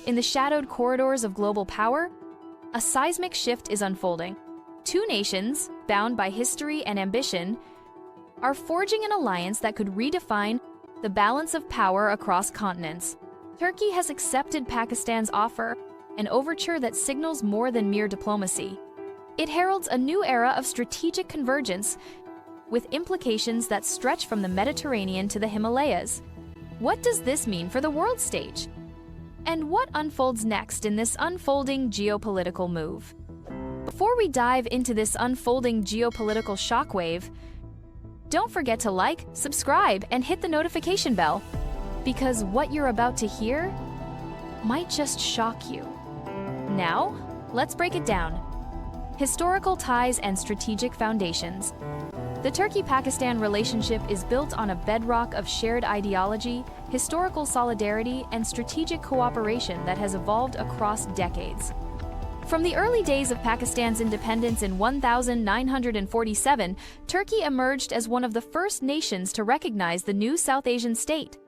In the shadowed corridors of global power, a seismic shift is unfolding. Two nations, bound by history and ambition, are forging an alliance that could redefine the balance of power across continents. Turkey has accepted Pakistan's offer, an overture that signals more than mere diplomacy. It heralds a new era of strategic convergence, with implications that stretch from the Mediterranean to the Himalayas. What does this mean for the world stage? And what unfolds next in this unfolding geopolitical move? Before we dive into this unfolding geopolitical shockwave, don't forget to like, subscribe, and hit the notification bell, because what you're about to hear might just shock you. Now, let's break it down. Historical ties and strategic foundations. The Turkey-Pakistan relationship is built on a bedrock of shared ideology, historical solidarity, and strategic cooperation that has evolved across decades. From the early days of Pakistan's independence in 1947, Turkey emerged as one of the first nations to recognize the new South Asian state.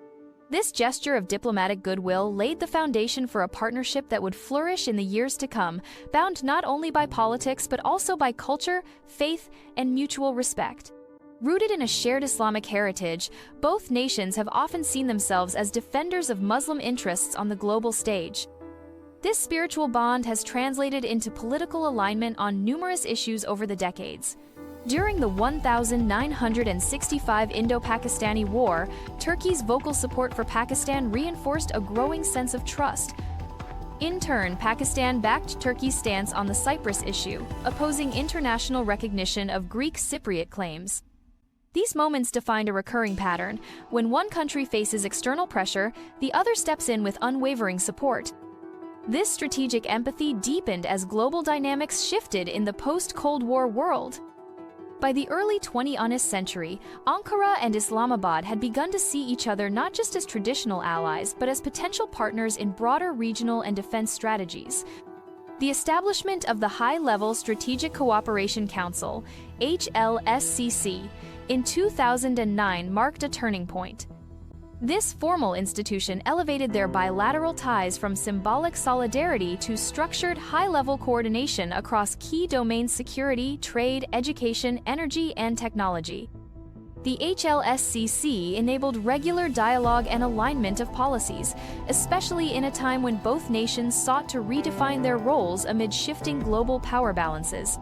This gesture of diplomatic goodwill laid the foundation for a partnership that would flourish in the years to come, bound not only by politics but also by culture, faith, and mutual respect. Rooted in a shared Islamic heritage, both nations have often seen themselves as defenders of Muslim interests on the global stage. This spiritual bond has translated into political alignment on numerous issues over the decades. During the 1965 Indo-Pakistani War, Turkey's vocal support for Pakistan reinforced a growing sense of trust. In turn, Pakistan backed Turkey's stance on the Cyprus issue, opposing international recognition of Greek Cypriot claims. These moments defined a recurring pattern. When one country faces external pressure, the other steps in with unwavering support. This strategic empathy deepened as global dynamics shifted in the post-Cold War world. By the early 20th century, Ankara and Islamabad had begun to see each other not just as traditional allies, but as potential partners in broader regional and defense strategies. The establishment of the High-Level Strategic Cooperation Council, HLSCC, in 2009 marked a turning point. This formal institution elevated their bilateral ties from symbolic solidarity to structured high-level coordination across key domains: security, trade, education, energy, and technology. The HLSCC enabled regular dialogue and alignment of policies, especially in a time when both nations sought to redefine their roles amid shifting global power balances.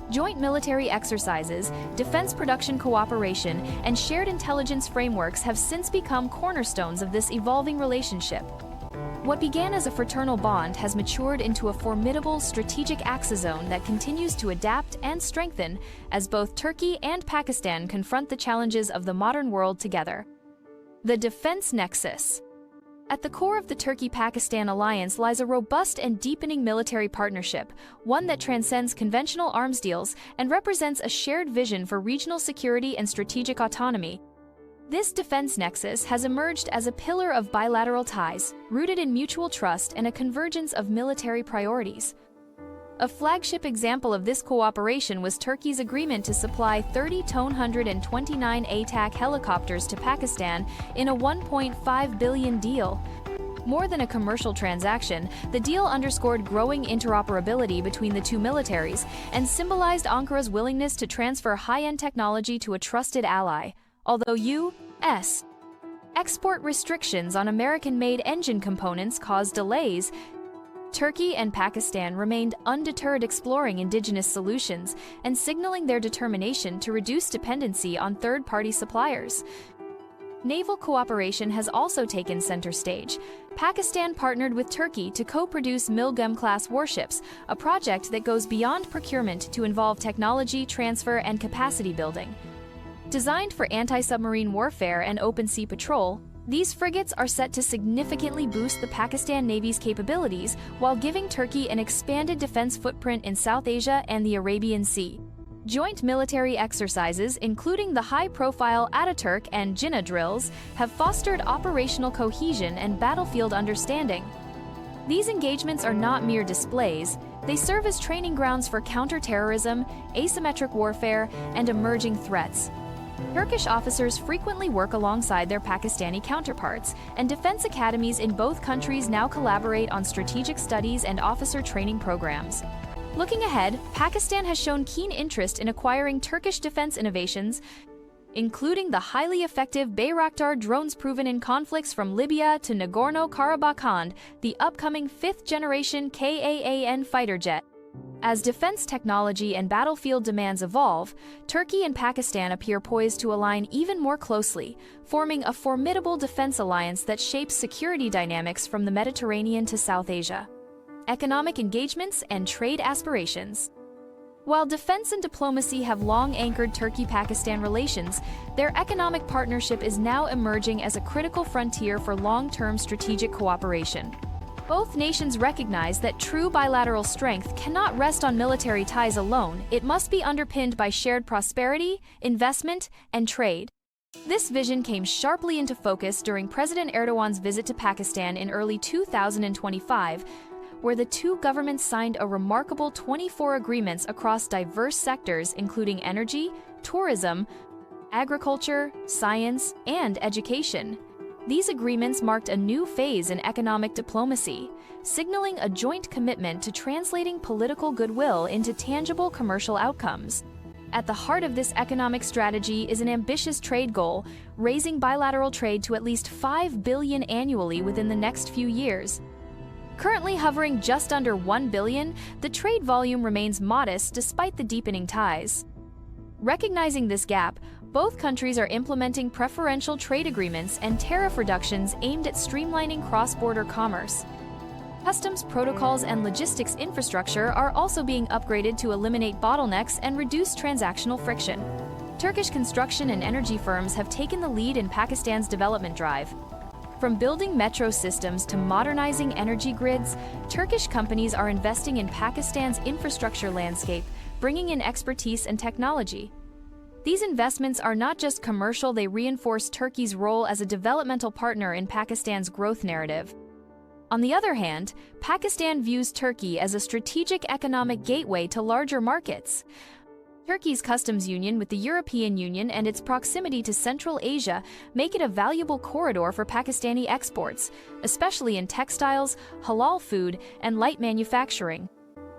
Joint military exercises, defense production cooperation, and shared intelligence frameworks have since become cornerstones of this evolving relationship. What began as a fraternal bond has matured into a formidable strategic axizone that continues to adapt and strengthen as both Turkey and Pakistan confront the challenges of the modern world together. The defense nexus. At the core of the Turkey-Pakistan alliance lies a robust and deepening military partnership, one that transcends conventional arms deals and represents a shared vision for regional security and strategic autonomy. This defense nexus has emerged as a pillar of bilateral ties, rooted in mutual trust and a convergence of military priorities. A flagship example of this cooperation was Turkey's agreement to supply 30 Tu-129 ATAC helicopters to Pakistan in a $1.5 billion deal. More than a commercial transaction, the deal underscored growing interoperability between the two militaries and symbolized Ankara's willingness to transfer high-end technology to a trusted ally. Although U.S. export restrictions on American-made engine components caused delays, Turkey and Pakistan remained undeterred, exploring indigenous solutions and signaling their determination to reduce dependency on third-party suppliers. Naval cooperation has also taken center stage. Pakistan partnered with Turkey to co-produce Milgem-class warships, a project that goes beyond procurement to involve technology transfer and capacity building. Designed for anti-submarine warfare and open-sea patrol, these frigates are set to significantly boost the Pakistan Navy's capabilities while giving Turkey an expanded defense footprint in South Asia and the Arabian Sea. Joint military exercises, including the high-profile Ataturk and Jinnah drills, have fostered operational cohesion and battlefield understanding. These engagements are not mere displays. They serve as training grounds for counter-terrorism, asymmetric warfare, and emerging threats. Turkish officers frequently work alongside their Pakistani counterparts, and defense academies in both countries now collaborate on strategic studies and officer training programs. Looking ahead, Pakistan has shown keen interest in acquiring Turkish defense innovations, including the highly effective Bayraktar drones proven in conflicts from Libya to Nagorno-Karabakh and the upcoming fifth-generation KAAN fighter jet. As defense technology and battlefield demands evolve, Turkey and Pakistan appear poised to align even more closely, forming a formidable defense alliance that shapes security dynamics from the Mediterranean to South Asia. Economic engagements and trade aspirations. While defense and diplomacy have long anchored Turkey-Pakistan relations, their economic partnership is now emerging as a critical frontier for long-term strategic cooperation. Both nations recognize that true bilateral strength cannot rest on military ties alone. It must be underpinned by shared prosperity, investment, and trade. This vision came sharply into focus during President Erdogan's visit to Pakistan in early 2025, where the two governments signed a remarkable 24 agreements across diverse sectors including energy, tourism, agriculture, science, and education. These agreements marked a new phase in economic diplomacy, signaling a joint commitment to translating political goodwill into tangible commercial outcomes. At the heart of this economic strategy is an ambitious trade goal, raising bilateral trade to at least $5 billion annually within the next few years. Currently hovering just under $1 billion, the trade volume remains modest despite the deepening ties. Recognizing this gap, both countries are implementing preferential trade agreements and tariff reductions aimed at streamlining cross-border commerce. Customs protocols and logistics infrastructure are also being upgraded to eliminate bottlenecks and reduce transactional friction. Turkish construction and energy firms have taken the lead in Pakistan's development drive. From building metro systems to modernizing energy grids, Turkish companies are investing in Pakistan's infrastructure landscape, bringing in expertise and technology. These investments are not just commercial, they reinforce Turkey's role as a developmental partner in Pakistan's growth narrative. On the other hand, Pakistan views Turkey as a strategic economic gateway to larger markets. Turkey's customs union with the European Union and its proximity to Central Asia make it a valuable corridor for Pakistani exports, especially in textiles, halal food, and light manufacturing.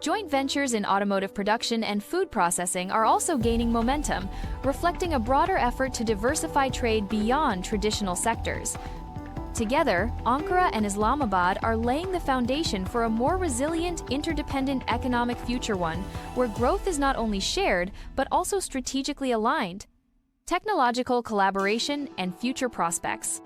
Joint ventures in automotive production and food processing are also gaining momentum, reflecting a broader effort to diversify trade beyond traditional sectors. Together, Ankara and Islamabad are laying the foundation for a more resilient, interdependent economic future, one where growth is not only shared, but also strategically aligned. Technological collaboration and future prospects.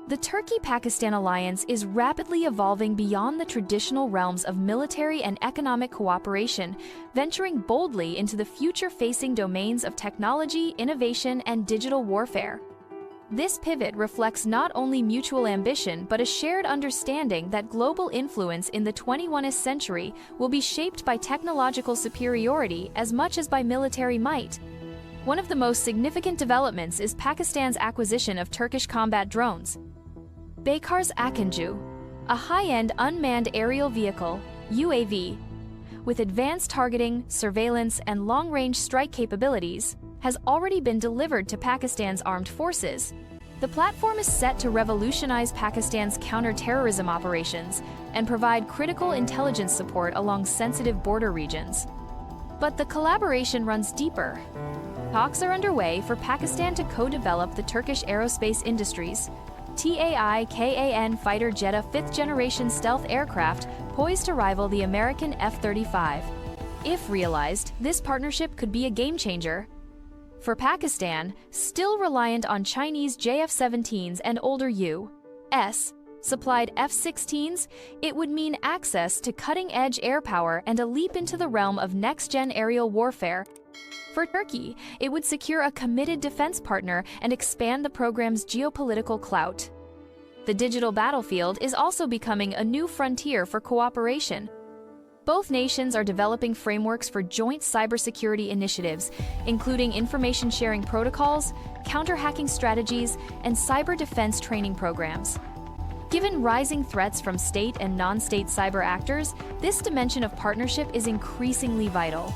The Turkey-Pakistan alliance is rapidly evolving beyond the traditional realms of military and economic cooperation, venturing boldly into the future-facing domains of technology, innovation, and digital warfare. This pivot reflects not only mutual ambition but a shared understanding that global influence in the 21st century will be shaped by technological superiority as much as by military might. One of the most significant developments is Pakistan's acquisition of Turkish combat drones. Baykar's Akinju, a high-end unmanned aerial vehicle, UAV, with advanced targeting, surveillance, and long-range strike capabilities, has already been delivered to Pakistan's armed forces. The platform is set to revolutionize Pakistan's counter-terrorism operations and provide critical intelligence support along sensitive border regions. But the collaboration runs deeper. Talks are underway for Pakistan to co-develop the Turkish aerospace industries TAI-KAN fighter jet, a fifth-generation stealth aircraft poised to rival the American F-35. If realized, this partnership could be a game-changer. For Pakistan, still reliant on Chinese JF-17s and older U.S. supplied F-16s, it would mean access to cutting-edge air power and a leap into the realm of next-gen aerial warfare. For Turkey, it would secure a committed defense partner and expand the program's geopolitical clout. The digital battlefield is also becoming a new frontier for cooperation. Both nations are developing frameworks for joint cybersecurity initiatives, including information sharing protocols, counter-hacking strategies, and cyber defense training programs. Given rising threats from state and non-state cyber actors, this dimension of partnership is increasingly vital.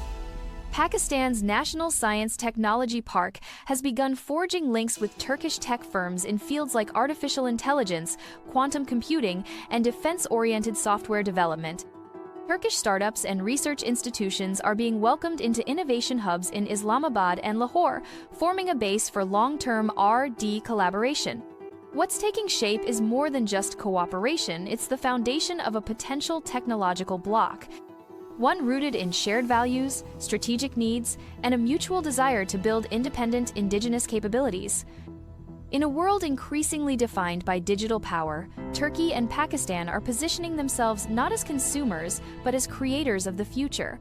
Pakistan's National Science Technology Park has begun forging links with Turkish tech firms in fields like artificial intelligence, quantum computing, and defense-oriented software development. Turkish startups and research institutions are being welcomed into innovation hubs in Islamabad and Lahore, forming a base for long-term R&D collaboration. What's taking shape is more than just cooperation, it's the foundation of a potential technological bloc, one rooted in shared values, strategic needs, and a mutual desire to build independent indigenous capabilities. In a world increasingly defined by digital power, Turkey and Pakistan are positioning themselves not as consumers, but as creators of the future.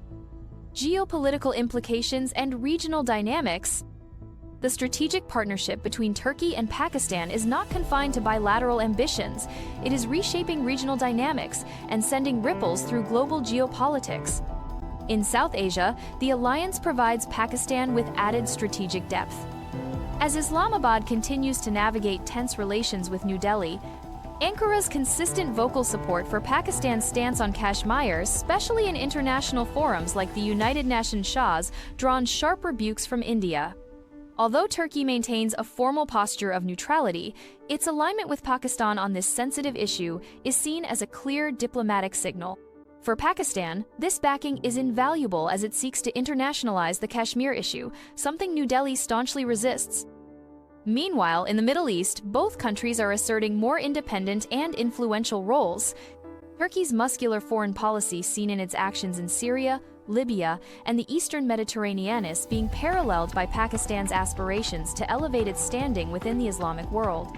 Geopolitical implications and regional dynamics. The strategic partnership between Turkey and Pakistan is not confined to bilateral ambitions. It is reshaping regional dynamics and sending ripples through global geopolitics. In South Asia, the alliance provides Pakistan with added strategic depth. As Islamabad continues to navigate tense relations with New Delhi, Ankara's consistent vocal support for Pakistan's stance on Kashmir, especially in international forums like the United Nations Shahs, drawn sharp rebukes from India. Although Turkey maintains a formal posture of neutrality, its alignment with Pakistan on this sensitive issue is seen as a clear diplomatic signal. For Pakistan, this backing is invaluable as it seeks to internationalize the Kashmir issue, something New Delhi staunchly resists. Meanwhile, in the Middle East, both countries are asserting more independent and influential roles. Turkey's muscular foreign policy seen in its actions in Syria, Libya, and the Eastern Mediterranean is being paralleled by Pakistan's aspirations to elevate its standing within the Islamic world.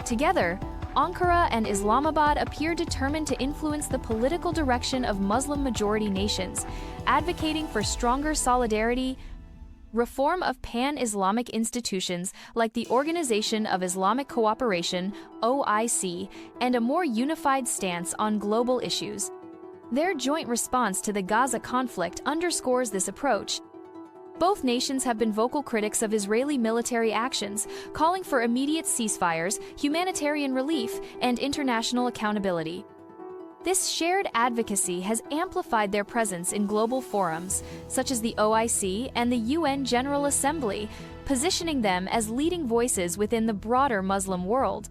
Together, Ankara and Islamabad appear determined to influence the political direction of Muslim-majority nations, advocating for stronger solidarity, reform of pan-Islamic institutions like the Organization of Islamic Cooperation, OIC, and a more unified stance on global issues. Their joint response to the Gaza conflict underscores this approach. Both nations have been vocal critics of Israeli military actions, calling for immediate ceasefires, humanitarian relief, and international accountability. This shared advocacy has amplified their presence in global forums, such as the OIC and the UN General Assembly, positioning them as leading voices within the broader Muslim world.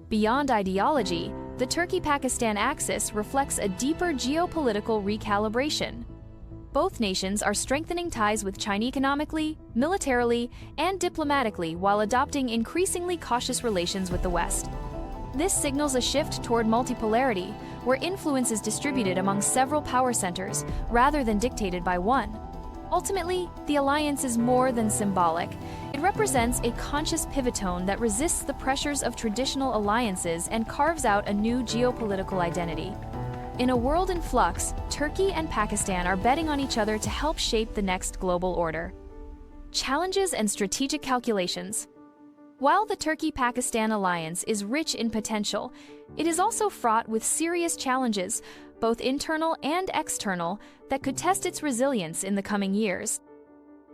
Beyond ideology, the Turkey-Pakistan axis reflects a deeper geopolitical recalibration. Both nations are strengthening ties with China economically, militarily, and diplomatically while adopting increasingly cautious relations with the West. This signals a shift toward multipolarity, where influence is distributed among several power centers, rather than dictated by one. Ultimately, the alliance is more than symbolic. It represents a conscious pivotone that resists the pressures of traditional alliances and carves out a new geopolitical identity. In a world in flux, Turkey and Pakistan are betting on each other to help shape the next global order. Challenges and strategic calculations. While the Turkey-Pakistan alliance is rich in potential, it is also fraught with serious challenges, both internal and external, that could test its resilience in the coming years.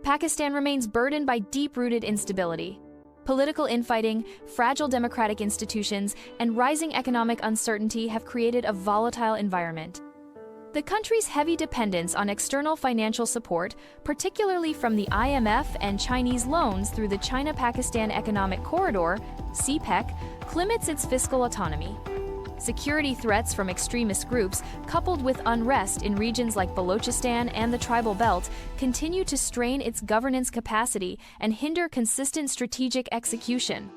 Pakistan remains burdened by deep-rooted instability. Political infighting, fragile democratic institutions, and rising economic uncertainty have created a volatile environment. The country's heavy dependence on external financial support, particularly from the IMF and Chinese loans through the China-Pakistan Economic Corridor, CPEC, limits its fiscal autonomy. Security threats from extremist groups, coupled with unrest in regions like Balochistan and the Tribal Belt, continue to strain its governance capacity and hinder consistent strategic execution.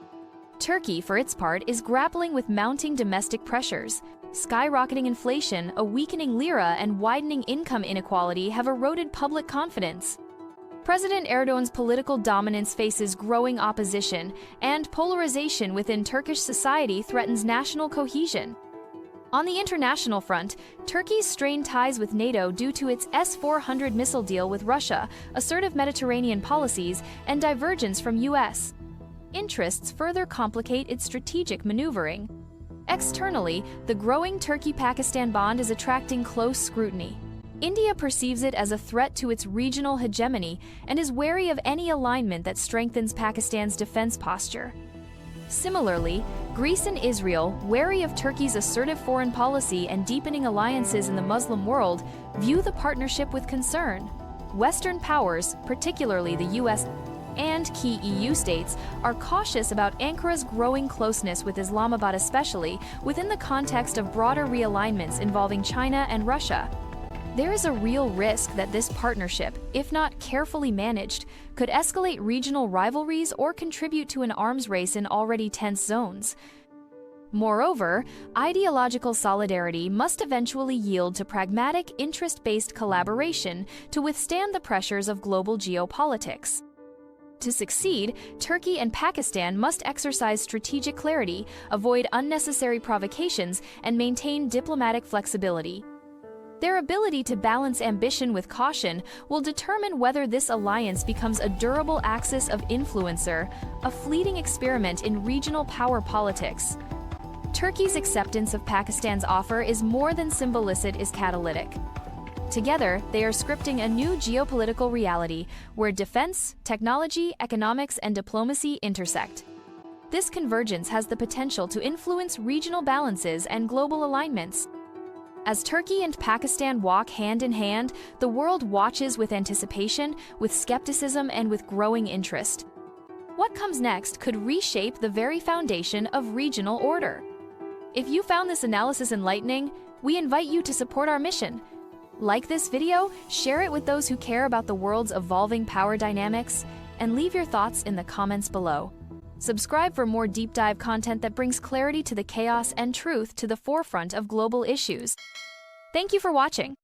Turkey, for its part, is grappling with mounting domestic pressures. Skyrocketing inflation, a weakening lira, and widening income inequality have eroded public confidence. President Erdogan's political dominance faces growing opposition, and polarization within Turkish society threatens national cohesion. On the international front, Turkey's strained ties with NATO due to its S-400 missile deal with Russia, assertive Mediterranean policies, and divergence from U.S. interests further complicate its strategic maneuvering. Externally, the growing Turkey-Pakistan bond is attracting close scrutiny. India perceives it as a threat to its regional hegemony and is wary of any alignment that strengthens Pakistan's defense posture. Similarly, Greece and Israel, wary of Turkey's assertive foreign policy and deepening alliances in the Muslim world, view the partnership with concern. Western powers, particularly the US and key EU states, are cautious about Ankara's growing closeness with Islamabad, especially within the context of broader realignments involving China and Russia. There is a real risk that this partnership, if not carefully managed, could escalate regional rivalries or contribute to an arms race in already tense zones. Moreover, ideological solidarity must eventually yield to pragmatic, interest-based collaboration to withstand the pressures of global geopolitics. To succeed, Turkey and Pakistan must exercise strategic clarity, avoid unnecessary provocations, and maintain diplomatic flexibility. Their ability to balance ambition with caution will determine whether this alliance becomes a durable axis of influence or a fleeting experiment in regional power politics. Turkey's acceptance of Pakistan's offer is more than symbolic, it is catalytic. Together, they are scripting a new geopolitical reality where defense, technology, economics, and diplomacy intersect. This convergence has the potential to influence regional balances and global alignments. As Turkey and Pakistan walk hand in hand, the world watches with anticipation, with skepticism, and with growing interest. What comes next could reshape the very foundation of regional order. If you found this analysis enlightening, we invite you to support our mission. Like this video, share it with those who care about the world's evolving power dynamics, and leave your thoughts in the comments below. Subscribe for more deep dive content that brings clarity to the chaos and truth to the forefront of global issues. Thank you for watching.